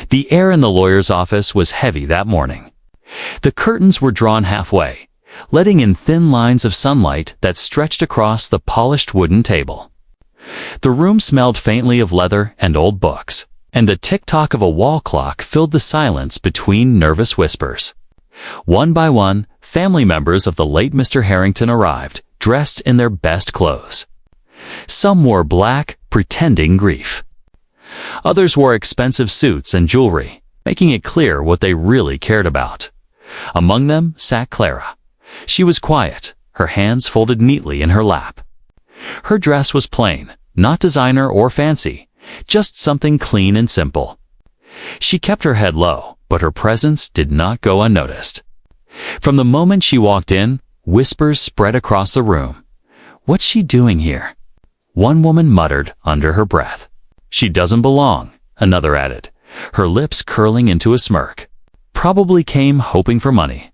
The air in the lawyer's office was heavy that morning. The curtains were drawn halfway, letting in thin lines of sunlight that stretched across the polished wooden table. The room smelled faintly of leather and old books, and the tick-tock of a wall clock filled the silence between nervous whispers. One by one, family members of the late Mr. Harrington arrived, dressed in their best clothes. Some wore black, pretending grief. Others wore expensive suits and jewelry, making it clear what they really cared about. Among them sat Clara. She was quiet, her hands folded neatly in her lap. Her dress was plain, not designer or fancy, just something clean and simple. She kept her head low, but her presence did not go unnoticed. From the moment she walked in, whispers spread across the room. "What's she doing here?" One woman muttered under her breath. "She doesn't belong," another added, her lips curling into a smirk. "Probably came hoping for money."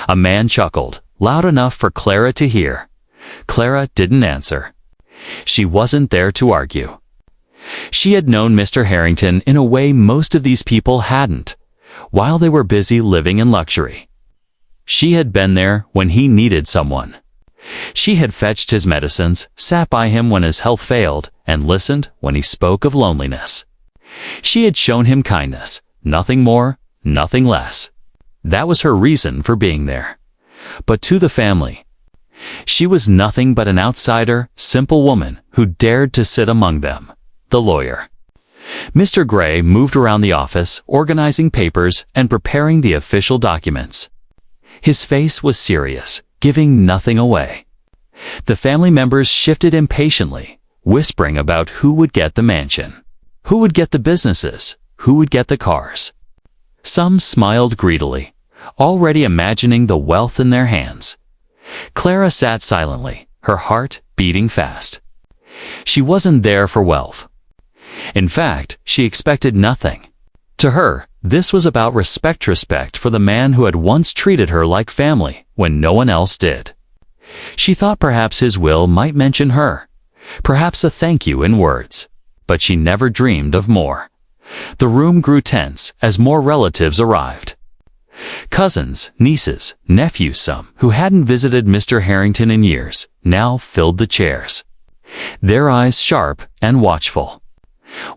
A man chuckled, loud enough for Clara to hear. Clara didn't answer. She wasn't there to argue. She had known Mr. Harrington in a way most of these people hadn't, while they were busy living in luxury. She had been there when he needed someone. She had fetched his medicines, sat by him when his health failed, and listened when he spoke of loneliness. She had shown him kindness, nothing more, nothing less. That was her reason for being there. But to the family, she was nothing but an outsider, simple woman who dared to sit among them, the lawyer. Mr. Gray moved around the office, organizing papers and preparing the official documents. His face was serious, giving nothing away. The family members shifted impatiently, whispering about who would get the mansion, who would get the businesses, who would get the cars. Some smiled greedily, already imagining the wealth in their hands. Clara sat silently, her heart beating fast. She wasn't there for wealth. In fact, she expected nothing. To her, this was about respect for the man who had once treated her like family when no one else did. She thought perhaps his will might mention her, perhaps a thank you in words, but she never dreamed of more. The room grew tense as more relatives arrived. Cousins, nieces, nephews, some who hadn't visited Mr. Harrington in years, now filled the chairs, their eyes sharp and watchful.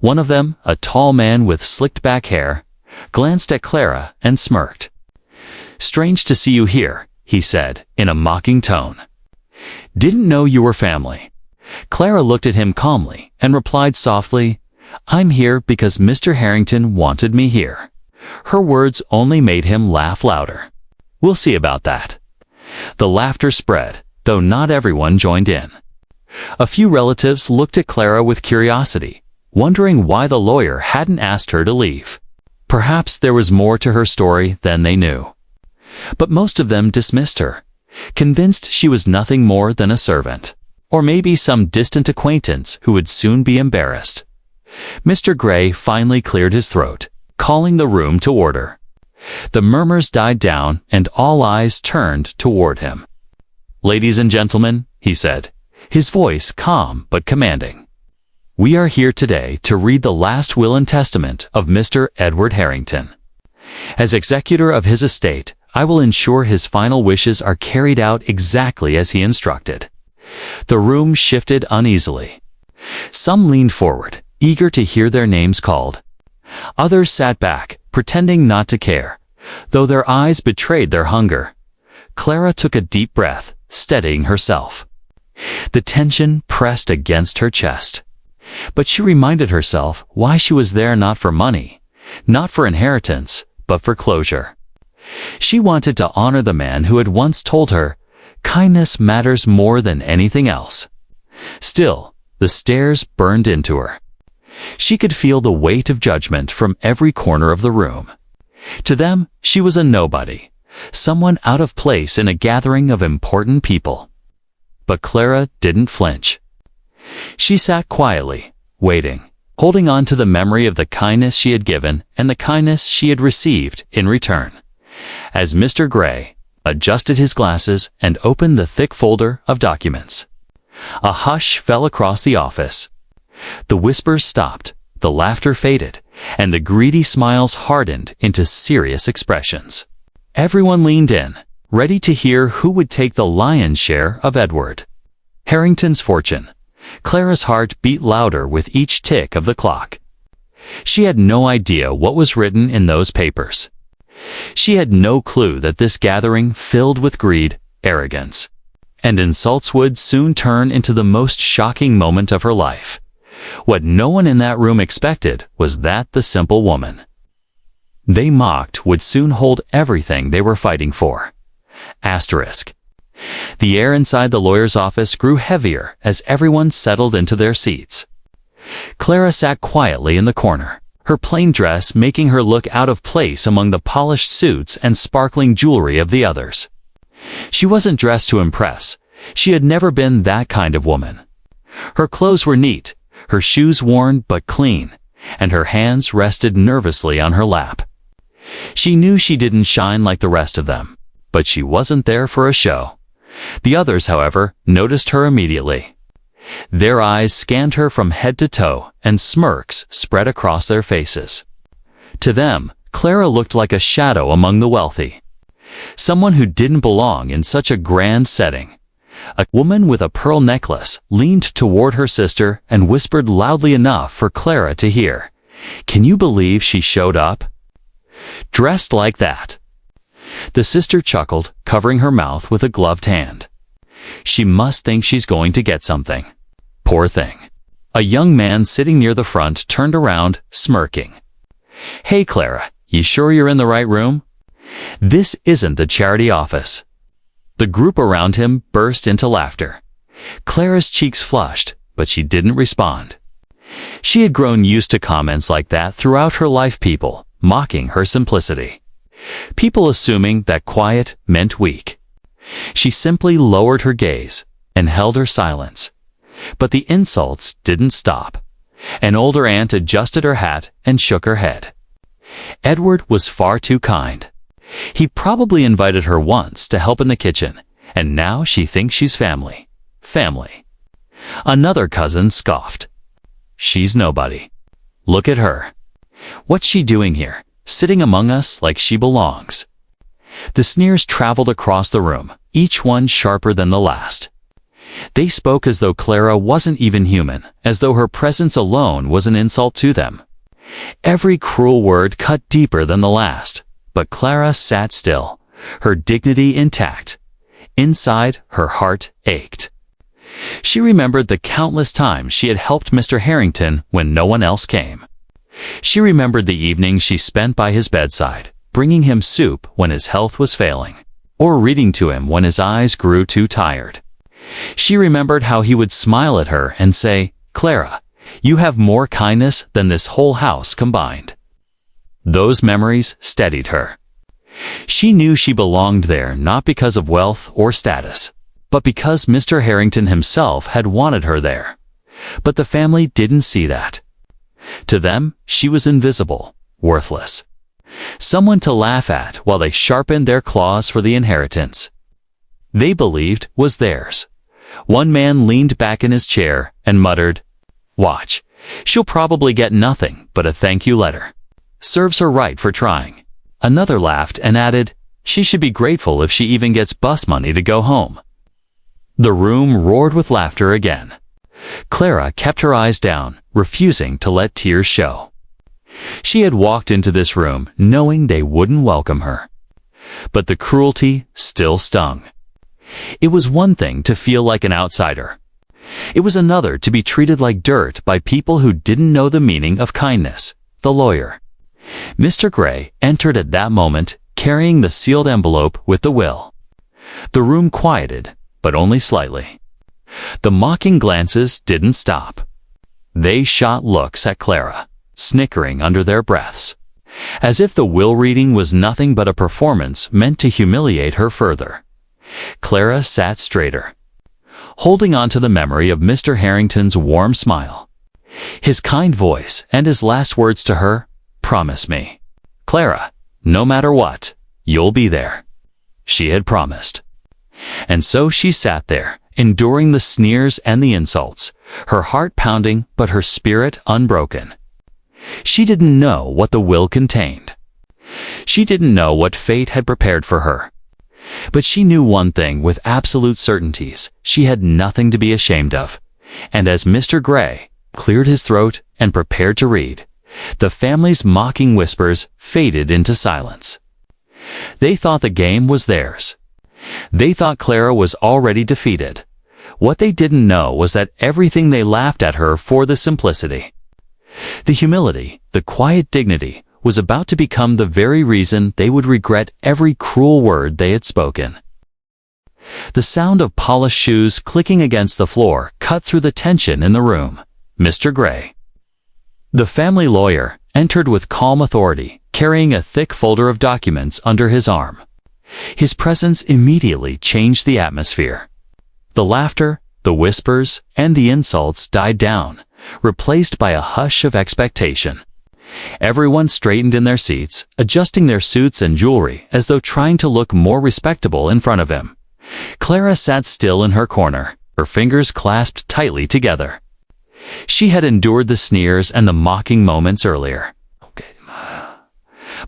One of them, a tall man with slicked back hair, glanced at Clara and smirked. "Strange to see you here," he said, in a mocking tone. "Didn't know you were family." Clara looked at him calmly and replied softly, "I'm here because Mr. Harrington wanted me here." Her words only made him laugh louder. "We'll see about that." The laughter spread, though not everyone joined in. A few relatives looked at Clara with curiosity, wondering why the lawyer hadn't asked her to leave. Perhaps there was more to her story than they knew. But most of them dismissed her, convinced she was nothing more than a servant, or maybe some distant acquaintance who would soon be embarrassed. Mr. Gray finally cleared his throat, calling the room to order. The murmurs died down and all eyes turned toward him. "Ladies and gentlemen," he said, his voice calm but commanding, "we are here today to read the last will and testament of Mr. Edward Harrington. As executor of his estate, I will ensure his final wishes are carried out exactly as he instructed." The room shifted uneasily. Some leaned forward, eager to hear their names called. Others sat back, pretending not to care, though their eyes betrayed their hunger. Clara took a deep breath, steadying herself. The tension pressed against her chest. But she reminded herself why she was there, not for money, not for inheritance, but for closure. She wanted to honor the man who had once told her, "Kindness matters more than anything else." Still, the stares burned into her. She could feel the weight of judgment from every corner of the room. To them, she was a nobody, someone out of place in a gathering of important people. But Clara didn't flinch. She sat quietly, waiting, holding on to the memory of the kindness she had given and the kindness she had received in return. As Mr. Gray adjusted his glasses and opened the thick folder of documents, a hush fell across the office. The whispers stopped, the laughter faded, and the greedy smiles hardened into serious expressions. Everyone leaned in, ready to hear who would take the lion's share of Edward Harrington's fortune. Clara's heart beat louder with each tick of the clock. She had no idea what was written in those papers. She had no clue that this gathering, filled with greed, arrogance, and insults, would soon turn into the most shocking moment of her life. What no one in that room expected was that the simple woman they mocked would soon hold everything they were fighting for. Asterisk. The air inside the lawyer's office grew heavier as everyone settled into their seats. Clara sat quietly in the corner, her plain dress making her look out of place among the polished suits and sparkling jewelry of the others. She wasn't dressed to impress. She had never been that kind of woman. Her clothes were neat, her shoes worn but clean, and her hands rested nervously on her lap. She knew she didn't shine like the rest of them, but she wasn't there for a show. The others, however, noticed her immediately. Their eyes scanned her from head to toe, and smirks spread across their faces. To them, Clara looked like a shadow among the wealthy. Someone who didn't belong in such a grand setting. A woman with a pearl necklace leaned toward her sister and whispered loudly enough for Clara to hear. "Can you believe she showed up? Dressed like that?" The sister chuckled, covering her mouth with a gloved hand. "She must think she's going to get something. Poor thing." A young man sitting near the front turned around, smirking. "Hey Clara, you sure you're in the right room? This isn't the charity office." The group around him burst into laughter. Clara's cheeks flushed, but she didn't respond. She had grown used to comments like that throughout her life, people mocking her simplicity, people assuming that quiet meant weak. She simply lowered her gaze and held her silence. But the insults didn't stop. An older aunt adjusted her hat and shook her head. Edward was far too kind. He probably invited her once to help in the kitchen, and now she thinks she's family. Family. Another cousin scoffed. "She's nobody. Look at her. What's she doing here, sitting among us like she belongs?" The sneers traveled across the room, each one sharper than the last. They spoke as though Clara wasn't even human, as though her presence alone was an insult to them. Every cruel word cut deeper than the last, but Clara sat still, her dignity intact. Inside, her heart ached. She remembered the countless times she had helped Mr. Harrington when no one else came. She remembered the evenings she spent by his bedside, bringing him soup when his health was failing, or reading to him when his eyes grew too tired. She remembered how he would smile at her and say, "Clara, you have more kindness than this whole house combined." Those memories steadied her. She knew she belonged there not because of wealth or status, but because Mr. Harrington himself had wanted her there. But the family didn't see that. To them, she was invisible, worthless. Someone to laugh at while they sharpened their claws for the inheritance they believed was theirs. One man leaned back in his chair and muttered, "Watch, she'll probably get nothing but a thank you letter. Serves her right for trying." Another laughed and added, "She should be grateful if she even gets bus money to go home." The room roared with laughter again. Clara kept her eyes down, refusing to let tears show. She had walked into this room knowing they wouldn't welcome her. But the cruelty still stung. It was one thing to feel like an outsider. It was another to be treated like dirt by people who didn't know the meaning of kindness. The lawyer, Mr. Gray, entered at that moment, carrying the sealed envelope with the will. The room quieted, but only slightly. The mocking glances didn't stop. They shot looks at Clara, snickering under their breaths, as if the will reading was nothing but a performance meant to humiliate her further. Clara sat straighter, holding on to the memory of Mr. Harrington's warm smile, his kind voice, and his last words to her, "Promise me, Clara, no matter what, you'll be there." She had promised. And so she sat there, enduring the sneers and the insults, her heart pounding but her spirit unbroken. She didn't know what the will contained. She didn't know what fate had prepared for her. But she knew one thing with absolute certainties: she had nothing to be ashamed of. And as Mr. Gray cleared his throat and prepared to read, the family's mocking whispers faded into silence. They thought the game was theirs. They thought Clara was already defeated. What they didn't know was that everything they laughed at her for, the simplicity, the humility, the quiet dignity, was about to become the very reason they would regret every cruel word they had spoken. The sound of polished shoes clicking against the floor cut through the tension in the room. Mr. Gray, the family lawyer, entered with calm authority, carrying a thick folder of documents under his arm. His presence immediately changed the atmosphere. The laughter, the whispers, and the insults died down, replaced by a hush of expectation. Everyone straightened in their seats, adjusting their suits and jewelry as though trying to look more respectable in front of him. Clara sat still in her corner, her fingers clasped tightly together. She had endured the sneers and the mocking moments earlier.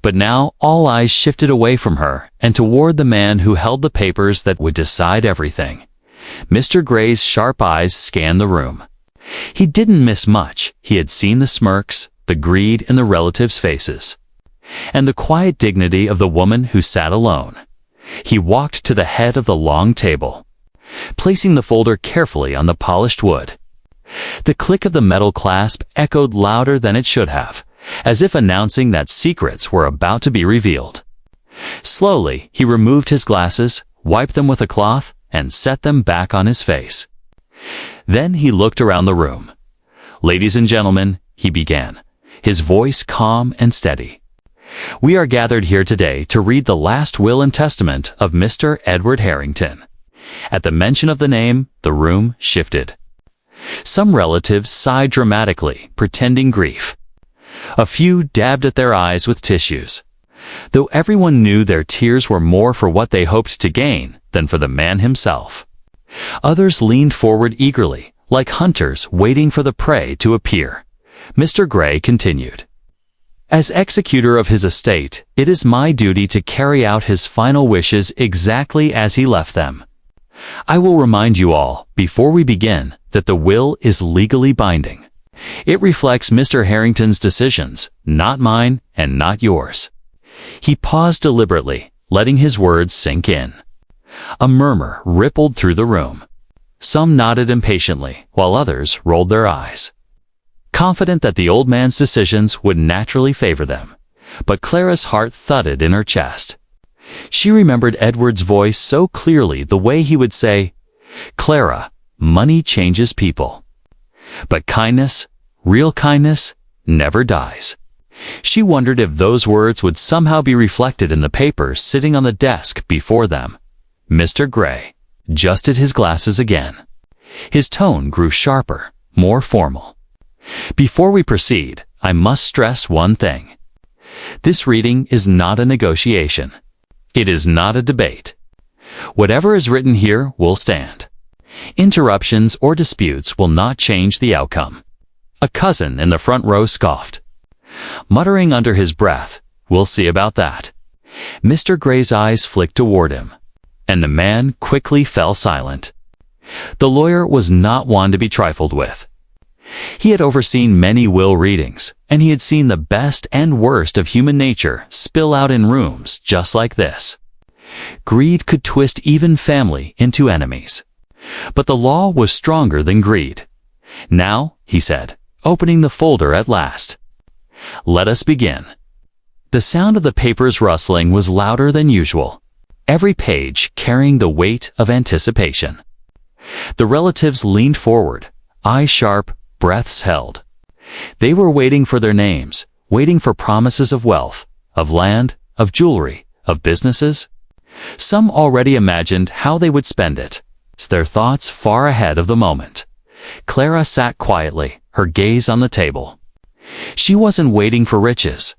But now all eyes shifted away from her and toward the man who held the papers that would decide everything. Mr. Gray's sharp eyes scanned the room. He didn't miss much. He had seen the smirks, the greed in the relatives' faces, and the quiet dignity of the woman who sat alone. He walked to the head of the long table, placing the folder carefully on the polished wood. The click of the metal clasp echoed louder than it should have, as if announcing that secrets were about to be revealed. Slowly, he removed his glasses, wiped them with a cloth, and set them back on his face. Then he looked around the room. "Ladies and gentlemen," he began, his voice calm and steady, "we are gathered here today to read the last will and testament of Mr. Edward Harrington." At the mention of the name, the room shifted. Some relatives sighed dramatically, pretending grief. A few dabbed at their eyes with tissues, though everyone knew their tears were more for what they hoped to gain than for the man himself. Others leaned forward eagerly, like hunters waiting for the prey to appear. Mr. Gray continued, "As executor of his estate, it is my duty to carry out his final wishes exactly as he left them. I will remind you all, before we begin, that the will is legally binding. It reflects Mr. Harrington's decisions, not mine and not yours." He paused deliberately, letting his words sink in. A murmur rippled through the room. Some nodded impatiently, while others rolled their eyes, confident that the old man's decisions would naturally favor them. But Clara's heart thudded in her chest. She remembered Edward's voice so clearly, the way he would say, "Clara, money changes people, but kindness, real kindness, never dies." She wondered if those words would somehow be reflected in the papers sitting on the desk before them. Mr. Gray adjusted his glasses again. His tone grew sharper, more formal. "Before we proceed, I must stress one thing. This reading is not a negotiation. It is not a debate. Whatever is written here will stand. Interruptions or disputes will not change the outcome." A cousin in the front row scoffed, muttering under his breath, "We'll see about that." Mr. Gray's eyes flicked toward him, and the man quickly fell silent. The lawyer was not one to be trifled with. He had overseen many will readings, and he had seen the best and worst of human nature spill out in rooms just like this. Greed could twist even family into enemies. But the law was stronger than greed. "Now," he said, opening the folder at last, "let us begin." The sound of the papers rustling was louder than usual, every page carrying the weight of anticipation. The relatives leaned forward, eyes sharp, breaths held. They were waiting for their names, waiting for promises of wealth, of land, of jewelry, of businesses. Some already imagined how they would spend it, their thoughts far ahead of the moment. Clara sat quietly, her gaze on the table. She wasn't waiting for riches.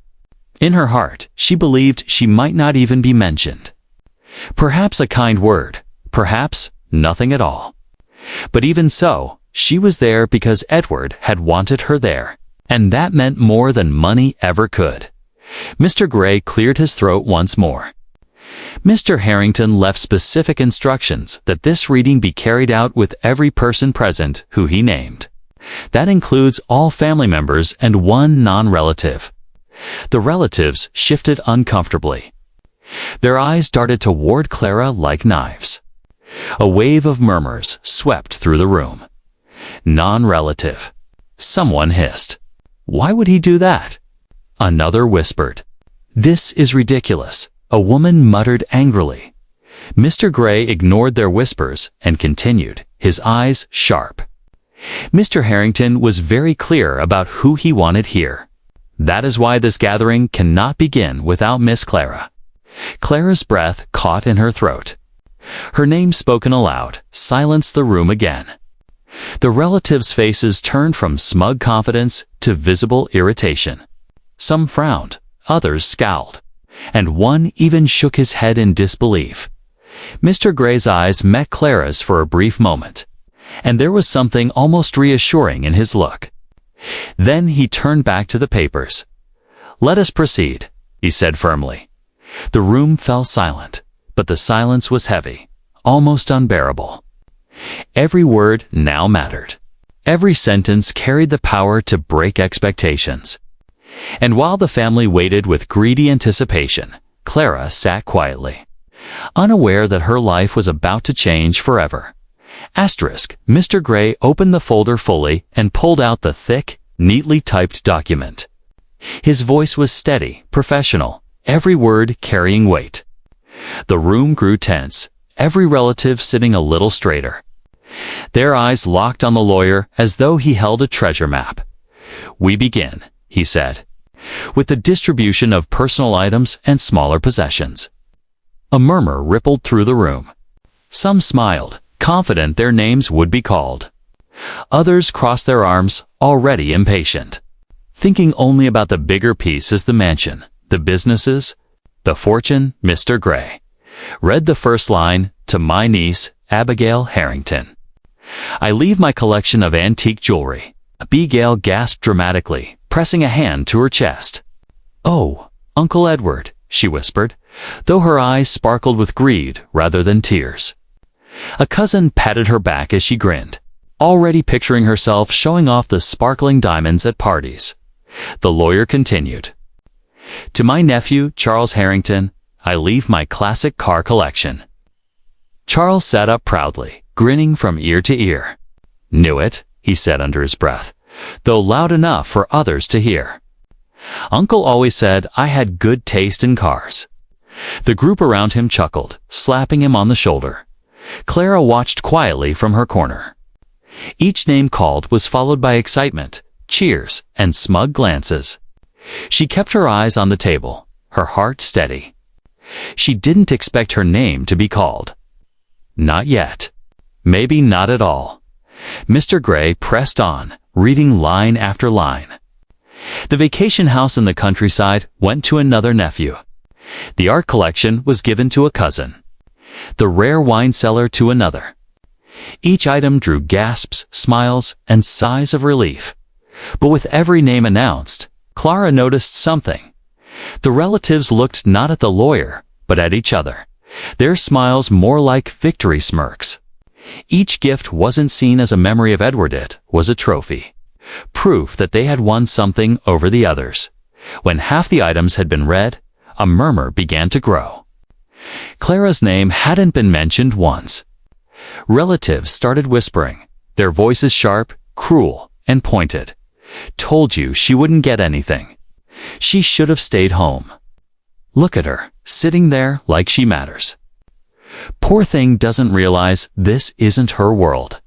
In her heart, she believed she might not even be mentioned. Perhaps a kind word, perhaps nothing at all. But even so, she was there because Edward had wanted her there. And that meant more than money ever could. Mr. Gray cleared his throat once more. Mr. Harrington left specific instructions that this reading be carried out with every person present who he named. That includes all family members and one non-relative. The relatives shifted uncomfortably. Their eyes darted toward Clara like knives. A wave of murmurs swept through the room. Non-relative. Someone hissed. Why would he do that? Another whispered. This is ridiculous. A woman muttered angrily. Mr. Gray ignored their whispers and continued, his eyes sharp. Mr. Harrington was very clear about who he wanted here. That is why this gathering cannot begin without Miss Clara. Clara's breath caught in her throat. Her name spoken aloud silenced the room again. The relatives' faces turned from smug confidence to visible irritation. Some frowned, others scowled, and one even shook his head in disbelief. Mr. Gray's eyes met Clara's for a brief moment, and there was something almost reassuring in his look. Then he turned back to the papers. "Let us proceed," he said firmly. The room fell silent, but the silence was heavy, almost unbearable. Every word now mattered. Every sentence carried the power to break expectations. And while the family waited with greedy anticipation, Clara sat quietly, unaware that her life was about to change forever. Mr. Gray opened the folder fully and pulled out the thick, neatly typed document. His voice was steady, professional, every word carrying weight. The room grew tense, every relative sitting a little straighter. Their eyes locked on the lawyer as though he held a treasure map. "We begin," he said, "with the distribution of personal items and smaller possessions." A murmur rippled through the room. Some smiled, confident their names would be called. Others crossed their arms, already impatient, thinking only about the bigger piece as the mansion, the businesses, the fortune. Mr. Gray read the first line, "To my niece, Abigail Harrington. I leave my collection of antique jewelry." Abigail gasped dramatically, pressing a hand to her chest. "Oh, Uncle Edward," she whispered, though her eyes sparkled with greed rather than tears. A cousin patted her back as she grinned, already picturing herself showing off the sparkling diamonds at parties. The lawyer continued, "To my nephew, Charles Harrington, I leave my classic car collection." Charles sat up proudly, grinning from ear to ear. "Knew it," he said under his breath, though loud enough for others to hear. "Uncle always said I had good taste in cars." The group around him chuckled, slapping him on the shoulder. Clara watched quietly from her corner. Each name called was followed by excitement, cheers, and smug glances. She kept her eyes on the table, her heart steady. She didn't expect her name to be called. Not yet. Maybe not at all. Mr. Gray pressed on, reading line after line. The vacation house in the countryside went to another nephew. The art collection was given to a cousin. The rare wine cellar to another. Each item drew gasps, smiles, and sighs of relief. But with every name announced, Clara noticed something. The relatives looked not at the lawyer, but at each other, their smiles more like victory smirks. Each gift wasn't seen as a memory of Edward, it was a trophy. Proof that they had won something over the others. When half the items had been read, a murmur began to grow. Clara's name hadn't been mentioned once. Relatives started whispering, their voices sharp, cruel, and pointed. "Told you she wouldn't get anything. She should have stayed home. Look at her, sitting there like she matters. Poor thing doesn't realize this isn't her world."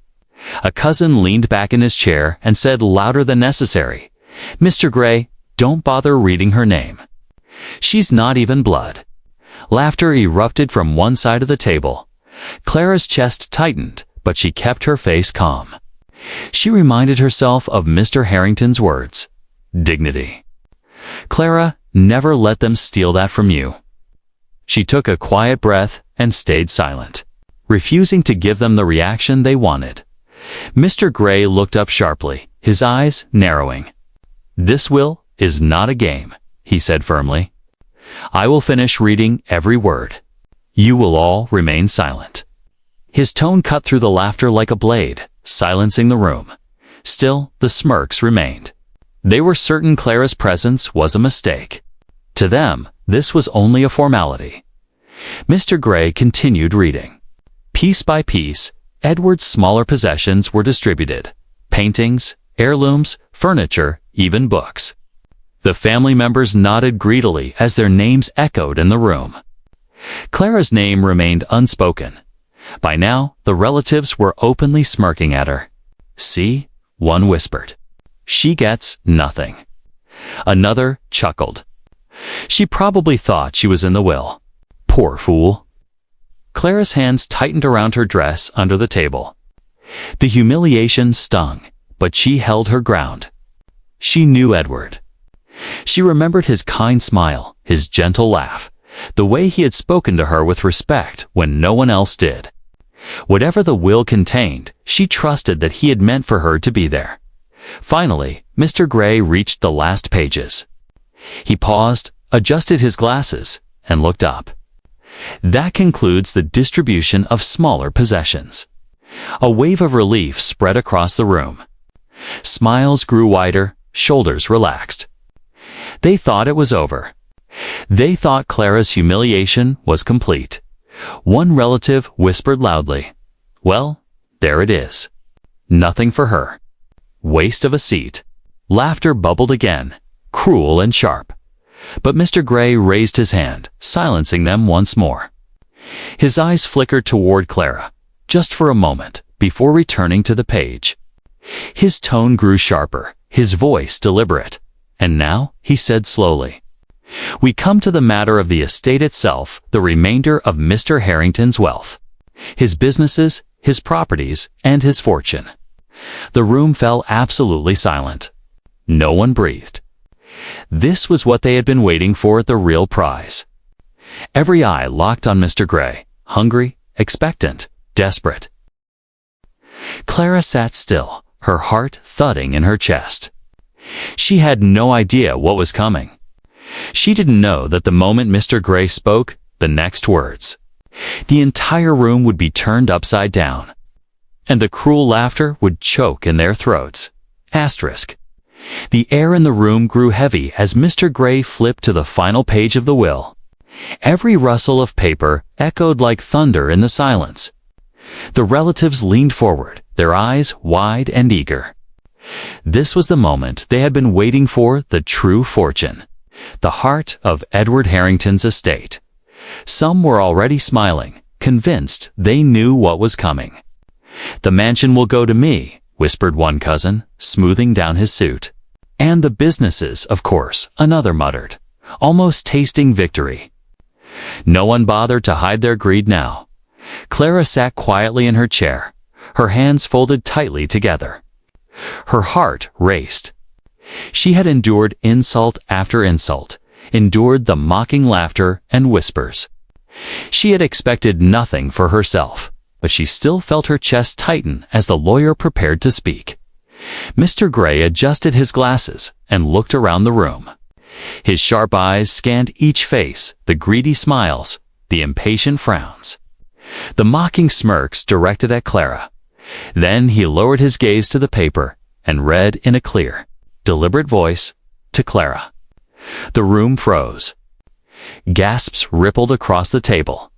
A cousin leaned back in his chair and said louder than necessary, "Mr. Gray, don't bother reading her name. She's not even blood." Laughter erupted from one side of the table. Clara's chest tightened, but she kept her face calm. She reminded herself of Mr. Harrington's words. Dignity. "Clara, never let them steal that from you." She took a quiet breath and stayed silent, refusing to give them the reaction they wanted. Mr. Gray looked up sharply, his eyes narrowing. "This will is not a game," he said firmly. "I will finish reading every word. You will all remain silent." His tone cut through the laughter like a blade, silencing the room. Still, the smirks remained. They were certain Clara's presence was a mistake. To them, this was only a formality. Mr. Gray continued reading. Piece by piece, Edward's smaller possessions were distributed. Paintings, heirlooms, furniture, even books. The family members nodded greedily as their names echoed in the room. Clara's name remained unspoken. By now, the relatives were openly smirking at her. "See?" one whispered. "She gets nothing." Another chuckled. "She probably thought she was in the will. Poor fool." Clara's hands tightened around her dress under the table. The humiliation stung, but she held her ground. She knew Edward. She remembered his kind smile, his gentle laugh, the way he had spoken to her with respect when no one else did. Whatever the will contained, she trusted that he had meant for her to be there. Finally, Mr. Gray reached the last pages. He paused, adjusted his glasses, and looked up. That concludes the distribution of smaller possessions. A wave of relief spread across the room. Smiles grew wider, shoulders relaxed. They thought it was over. They thought Clara's humiliation was complete. One relative whispered loudly, "Well, there it is. Nothing for her." Waste of a seat. Laughter bubbled again, cruel and sharp. But Mr. Gray raised his hand, silencing them once more. His eyes flickered toward Clara, just for a moment, before returning to the page. His tone grew sharper, his voice deliberate. And now, he said slowly, "We come to the matter of the estate itself, the remainder of Mr. Harrington's wealth. His businesses, his properties, and his fortune." The room fell absolutely silent. No one breathed. This was what they had been waiting for, the real prize. Every eye locked on Mr. Gray, hungry, expectant, desperate. Clara sat still, her heart thudding in her chest. She had no idea what was coming. She didn't know that the moment Mr. Gray spoke the next words, the entire room would be turned upside down, and the cruel laughter would choke in their throats. Asterisk. The air in the room grew heavy as Mr. Gray flipped to the final page of the will. Every rustle of paper echoed like thunder in the silence. The relatives leaned forward, their eyes wide and eager. This was the moment they had been waiting for, the true fortune, the heart of Edward Harrington's estate. Some were already smiling, convinced they knew what was coming. "The mansion will go to me," whispered one cousin, smoothing down his suit. "And the businesses, of course," another muttered, almost tasting victory. No one bothered to hide their greed now. Clara sat quietly in her chair, her hands folded tightly together. Her heart raced. She had endured insult after insult, endured the mocking laughter and whispers. She had expected nothing for herself, but she still felt her chest tighten as the lawyer prepared to speak. Mr. Gray adjusted his glasses and looked around the room. His sharp eyes scanned each face, the greedy smiles, the impatient frowns, the mocking smirks directed at Clara. Then he lowered his gaze to the paper and read in a clear, deliberate voice, "To Clara." The room froze. Gasps rippled across the table.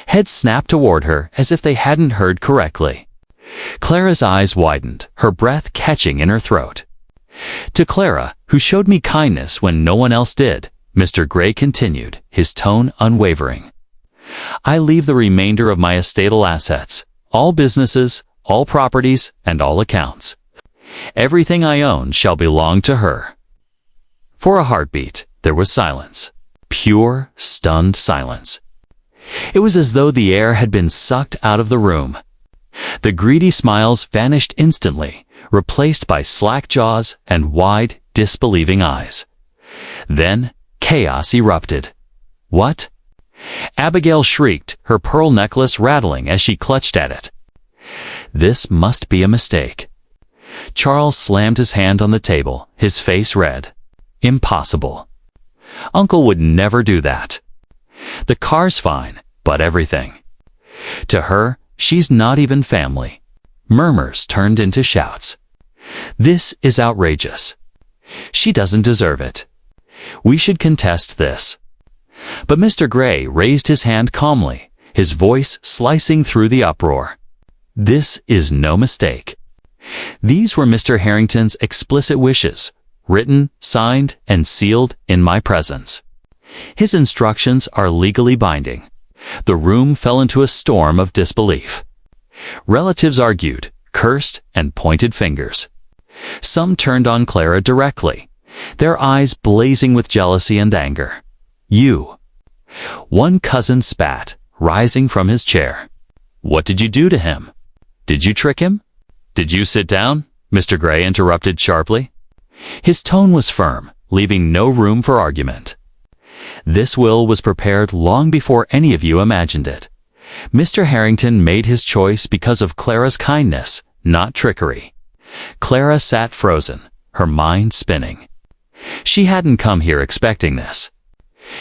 Heads snapped toward her as if they hadn't heard correctly. Clara's eyes widened, her breath catching in her throat. "To Clara, who showed me kindness when no one else did," Mr. Gray continued, his tone unwavering. "I leave the remainder of my estatal assets, all businesses, all properties, and all accounts. Everything I own shall belong to her." For a heartbeat, there was silence. Pure, stunned silence. It was as though the air had been sucked out of the room. The greedy smiles vanished instantly, replaced by slack jaws and wide, disbelieving eyes. Then, chaos erupted. "What?" Abigail shrieked, her pearl necklace rattling as she clutched at it. This must be a mistake. Charles slammed his hand on the table, his face red. Impossible. Uncle would never do that. The car's fine, but everything. To her, she's not even family. Murmurs turned into shouts. This is outrageous. She doesn't deserve it. We should contest this. But Mr. Gray raised his hand calmly, his voice slicing through the uproar. This is no mistake. These were Mr. Harrington's explicit wishes, written, signed, and sealed in my presence. His instructions are legally binding. The room fell into a storm of disbelief. Relatives argued, cursed, and pointed fingers. Some turned on Clara directly, their eyes blazing with jealousy and anger. You. One cousin spat, rising from his chair. What did you do to him? Did you trick him? Did you sit down? Mr. Gray interrupted sharply. His tone was firm, leaving no room for argument. This will was prepared long before any of you imagined it. Mr. Harrington made his choice because of Clara's kindness, not trickery. Clara sat frozen, her mind spinning. She hadn't come here expecting this.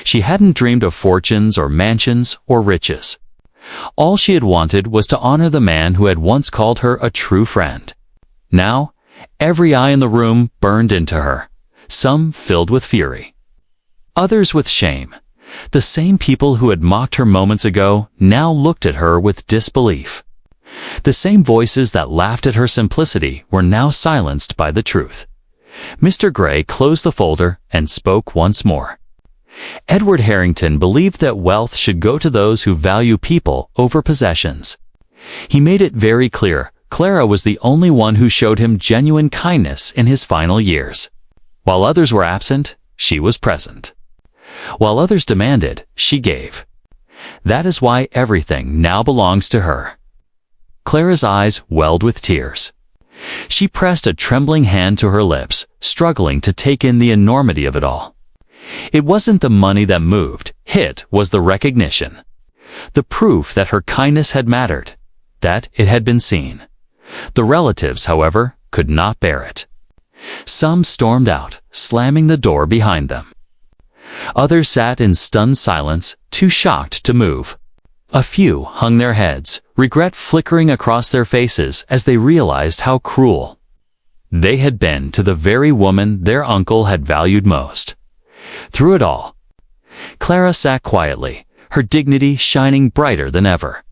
She hadn't dreamed of fortunes or mansions or riches. All she had wanted was to honor the man who had once called her a true friend. Now, every eye in the room burned into her, some filled with fury, others with shame. The same people who had mocked her moments ago now looked at her with disbelief. The same voices that laughed at her simplicity were now silenced by the truth. Mr. Gray closed the folder and spoke once more. Edward Harrington believed that wealth should go to those who value people over possessions. He made it very clear Clara was the only one who showed him genuine kindness in his final years. While others were absent, she was present. While others demanded, she gave. That is why everything now belongs to her. Clara's eyes welled with tears. She pressed a trembling hand to her lips, struggling to take in the enormity of it all. It wasn't the money that moved, it was the recognition. The proof that her kindness had mattered, that it had been seen. The relatives, however, could not bear it. Some stormed out, slamming the door behind them. Others sat in stunned silence, too shocked to move. A few hung their heads, regret flickering across their faces as they realized how cruel they had been to the very woman their uncle had valued most. Through it all, Clara sat quietly, her dignity shining brighter than ever.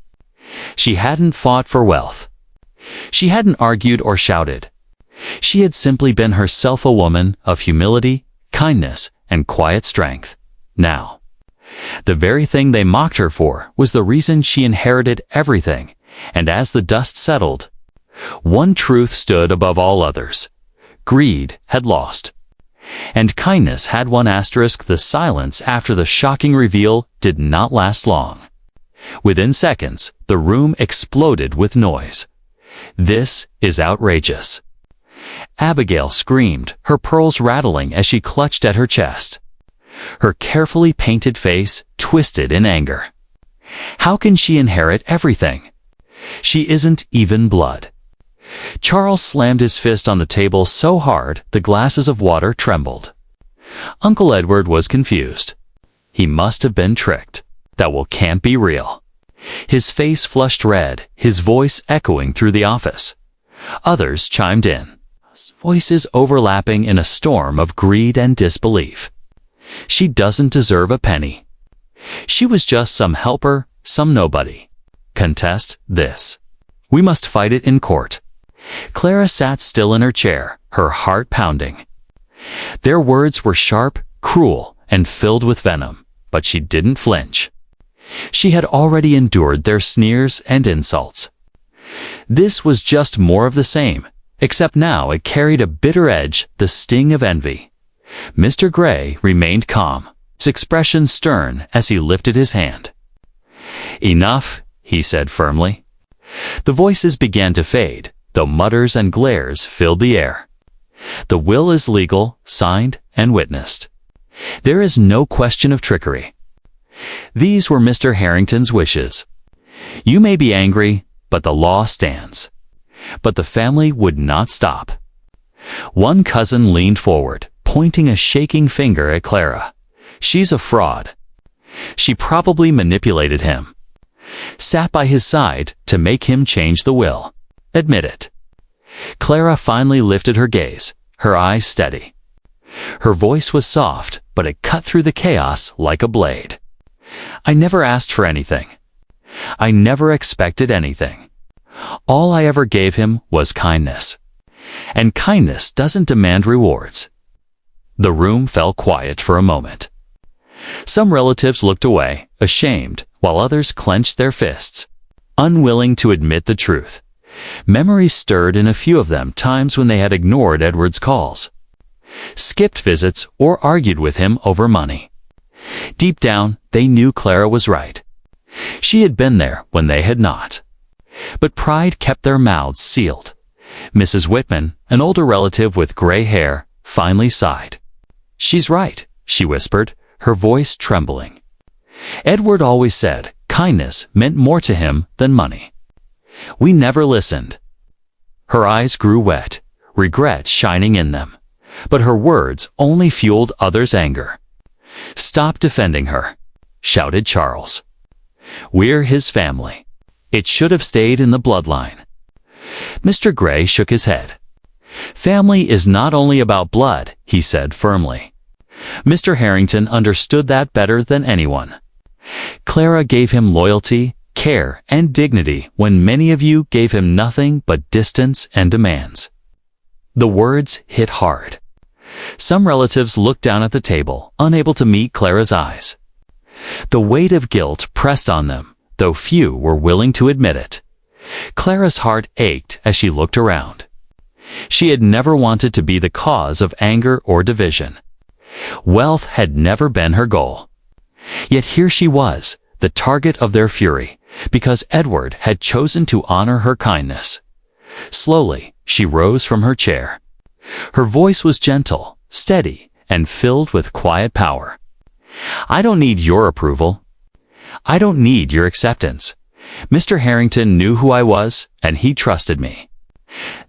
She hadn't fought for wealth. She hadn't argued or shouted. She had simply been herself, a woman of humility, kindness, and quiet strength. Now, the very thing they mocked her for was the reason she inherited everything, and as the dust settled, one truth stood above all others. Greed had lost. And kindness had one asterisk. The silence after the shocking reveal did not last long. Within seconds, the room exploded with noise. This is outrageous. Abigail screamed, her pearls rattling as she clutched at her chest. Her carefully painted face twisted in anger. How can she inherit everything? She isn't even blood. Charles slammed his fist on the table so hard the glasses of water trembled. Uncle Edward was confused. He must have been tricked. That can't be real. His face flushed red, his voice echoing through the office. Others chimed in, voices overlapping in a storm of greed and disbelief. She doesn't deserve a penny. She was just some helper, some nobody. Contest this. We must fight it in court. Clara sat still in her chair, her heart pounding. Their words were sharp, cruel, and filled with venom, but she didn't flinch. She had already endured their sneers and insults. This was just more of the same, except now it carried a bitter edge, the sting of envy. Mr. Gray remained calm, his expression stern as he lifted his hand. Enough, he said firmly. The voices began to fade, though mutters and glares filled the air. The will is legal, signed, and witnessed. There is no question of trickery. These were Mr. Harrington's wishes. You may be angry, but the law stands. But the family would not stop. One cousin leaned forward, pointing a shaking finger at Clara. "She's a fraud. She probably manipulated him. Sat by his side to make him change the will. Admit it." Clara finally lifted her gaze, her eyes steady. Her voice was soft, but it cut through the chaos like a blade. "I never asked for anything. I never expected anything. All I ever gave him was kindness. And kindness doesn't demand rewards." The room fell quiet for a moment. Some relatives looked away, ashamed, while others clenched their fists, unwilling to admit the truth. Memories stirred in a few of them times when they had ignored Edward's calls, skipped visits, or argued with him over money. Deep down, they knew Clara was right. She had been there when they had not. But pride kept their mouths sealed. Mrs. Whitman, an older relative with gray hair, finally sighed. "She's right," she whispered, her voice trembling. "Edward always said kindness meant more to him than money. We never listened." Her eyes grew wet, regret shining in them. But her words only fueled others' anger. "Stop defending her," shouted Charles. "We're his family. It should have stayed in the bloodline." Mr. Gray shook his head. "Family is not only about blood," he said firmly. Mr. Harrington understood that better than anyone. "Clara gave him loyalty, care, and dignity when many of you gave him nothing but distance and demands." The words hit hard. Some relatives looked down at the table, unable to meet Clara's eyes. The weight of guilt pressed on them, though few were willing to admit it. Clara's heart ached as she looked around. She had never wanted to be the cause of anger or division. Wealth had never been her goal. Yet here she was, the target of their fury, because Edward had chosen to honor her kindness. Slowly, she rose from her chair. Her voice was gentle, steady, and filled with quiet power. "I don't need your approval. I don't need your acceptance. Mr. Harrington knew who I was, and he trusted me.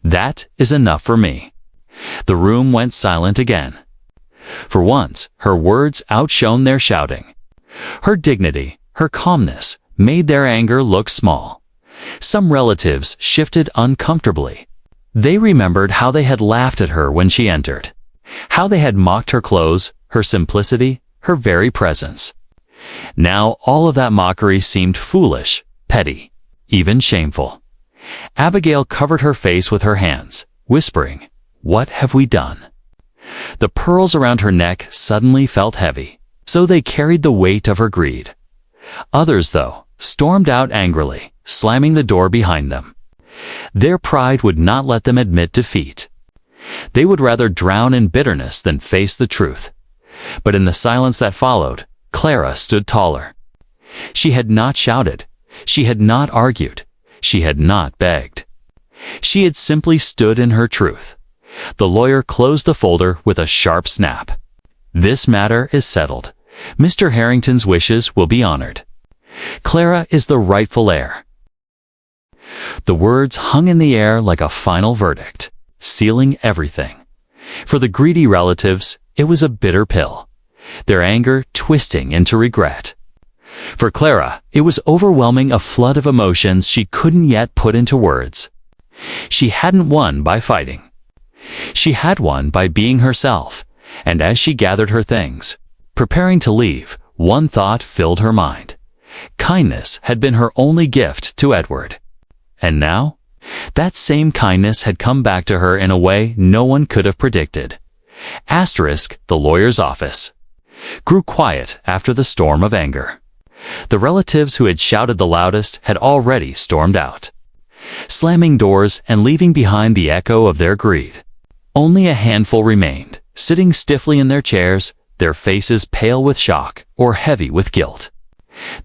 That is enough for me." The room went silent again. For once, her words outshone their shouting. Her dignity, her calmness, made their anger look small. Some relatives shifted uncomfortably. They remembered how they had laughed at her when she entered, how they had mocked her clothes, her simplicity, her very presence. Now all of that mockery seemed foolish, petty, even shameful. Abigail covered her face with her hands, whispering, "What have we done?" The pearls around her neck suddenly felt heavy, so they carried the weight of her greed. Others, though, stormed out angrily, slamming the door behind them. Their pride would not let them admit defeat. They would rather drown in bitterness than face the truth. But in the silence that followed, Clara stood taller. She had not shouted. She had not argued. She had not begged. She had simply stood in her truth. The lawyer closed the folder with a sharp snap. "This matter is settled. Mr. Harrington's wishes will be honored. Clara is the rightful heir." The words hung in the air like a final verdict, sealing everything. For the greedy relatives, it was a bitter pill, their anger twisting into regret. For Clara, it was overwhelming, a flood of emotions she couldn't yet put into words. She hadn't won by fighting. She had won by being herself, and as she gathered her things, preparing to leave, one thought filled her mind. Kindness had been her only gift to Edward. And now, that same kindness had come back to her in a way no one could have predicted. The lawyer's office grew quiet after the storm of anger. The relatives who had shouted the loudest had already stormed out, slamming doors and leaving behind the echo of their greed. Only a handful remained, sitting stiffly in their chairs, their faces pale with shock or heavy with guilt.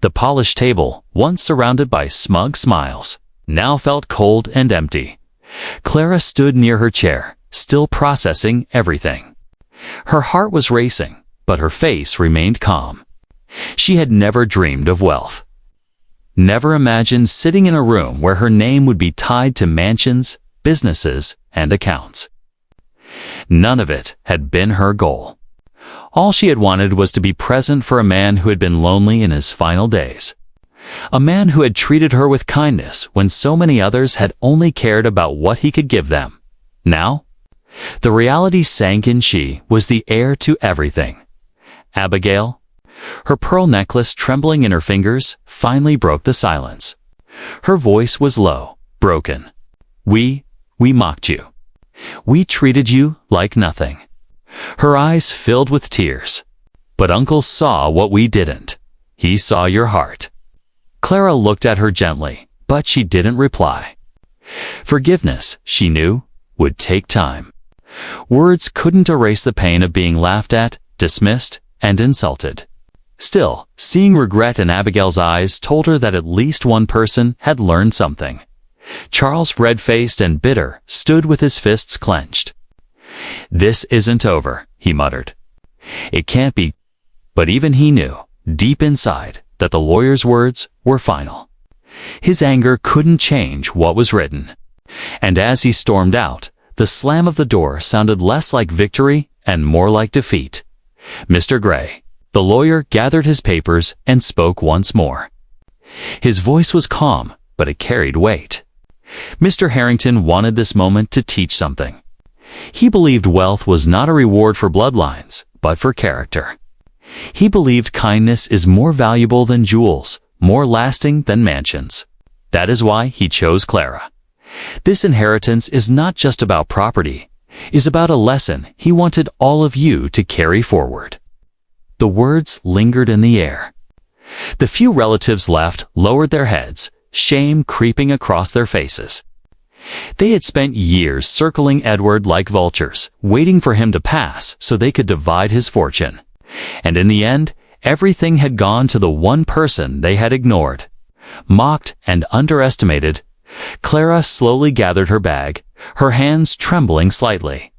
The polished table, once surrounded by smug smiles, now felt cold and empty. Clara stood near her chair, still processing everything. Her heart was racing, but her face remained calm. She had never dreamed of wealth. Never imagined sitting in a room where her name would be tied to mansions, businesses, and accounts. None of it had been her goal. All she had wanted was to be present for a man who had been lonely in his final days. A man who had treated her with kindness when so many others had only cared about what he could give them. Now, the reality sank in. She was the heir to everything. Abigail, her pearl necklace trembling in her fingers, finally broke the silence. Her voice was low, broken. We mocked you. We treated you like nothing. Her eyes filled with tears. But Uncle saw what we didn't. He saw your heart. Clara looked at her gently, but she didn't reply. Forgiveness, she knew, would take time. Words couldn't erase the pain of being laughed at, dismissed, and insulted. Still, seeing regret in Abigail's eyes told her that at least one person had learned something. Charles, red-faced and bitter, stood with his fists clenched. "This isn't over," he muttered. "It can't be." But even he knew, deep inside, that the lawyer's words were final. His anger couldn't change what was written. And as he stormed out, the slam of the door sounded less like victory and more like defeat. "Mr. Gray." The lawyer gathered his papers and spoke once more. His voice was calm, but it carried weight. Mr. Harrington wanted this moment to teach something. He believed wealth was not a reward for bloodlines, but for character. He believed kindness is more valuable than jewels, more lasting than mansions. That is why he chose Clara. This inheritance is not just about property, it is about a lesson he wanted all of you to carry forward. The words lingered in the air. The few relatives left lowered their heads, shame creeping across their faces. They had spent years circling Edward like vultures, waiting for him to pass so they could divide his fortune. And in the end, everything had gone to the one person they had ignored. Mocked and underestimated, Clara slowly gathered her bag, her hands trembling slightly.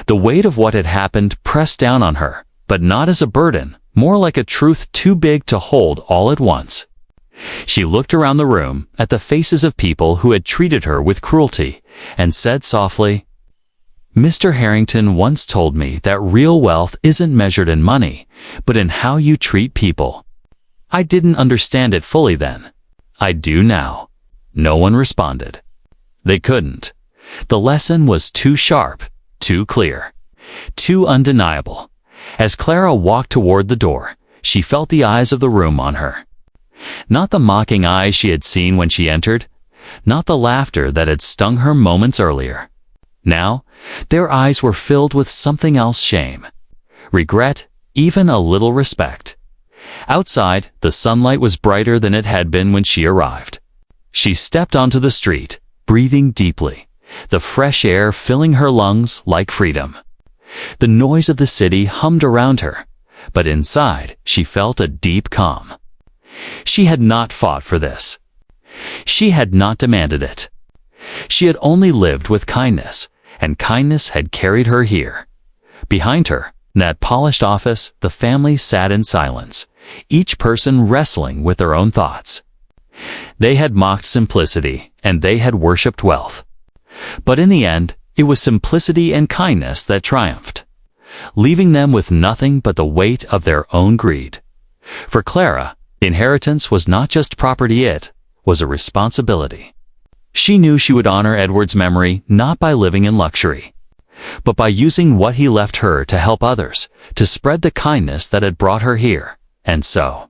The weight of what had happened pressed down on her, but not as a burden, more like a truth too big to hold all at once. She looked around the room at the faces of people who had treated her with cruelty and said softly, "Mr. Harrington once told me that real wealth isn't measured in money, but in how you treat people. I didn't understand it fully then. I do now." No one responded. They couldn't. The lesson was too sharp, too clear, too undeniable. As Clara walked toward the door, she felt the eyes of the room on her. Not the mocking eyes she had seen when she entered, not the laughter that had stung her moments earlier. Now, their eyes were filled with something else: shame, regret, even a little respect. Outside, the sunlight was brighter than it had been when she arrived. She stepped onto the street, breathing deeply, the fresh air filling her lungs like freedom. The noise of the city hummed around her, but inside she felt a deep calm. She had not fought for this. She had not demanded it. She had only lived with kindness, and kindness had carried her here. Behind her, in that polished office, the family sat in silence, each person wrestling with their own thoughts. They had mocked simplicity, and they had worshipped wealth. But in the end, it was simplicity and kindness that triumphed, leaving them with nothing but the weight of their own greed. For Clara, inheritance was not just property, it was a responsibility. She knew she would honor Edward's memory not by living in luxury, but by using what he left her to help others, to spread the kindness that had brought her here. And so,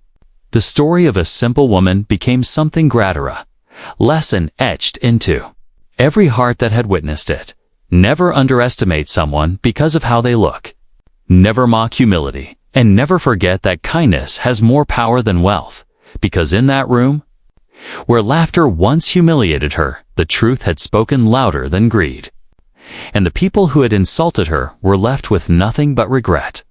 the story of a simple woman became something greater, lesson etched into every heart that had witnessed it. Never underestimate someone because of how they look. Never mock humility, and never forget that kindness has more power than wealth, because in that room, where laughter once humiliated her, the truth had spoken louder than greed. And the people who had insulted her were left with nothing but regret,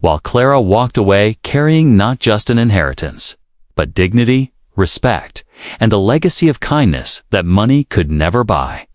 while Clara walked away carrying not just an inheritance, but dignity, respect, and a legacy of kindness that money could never buy.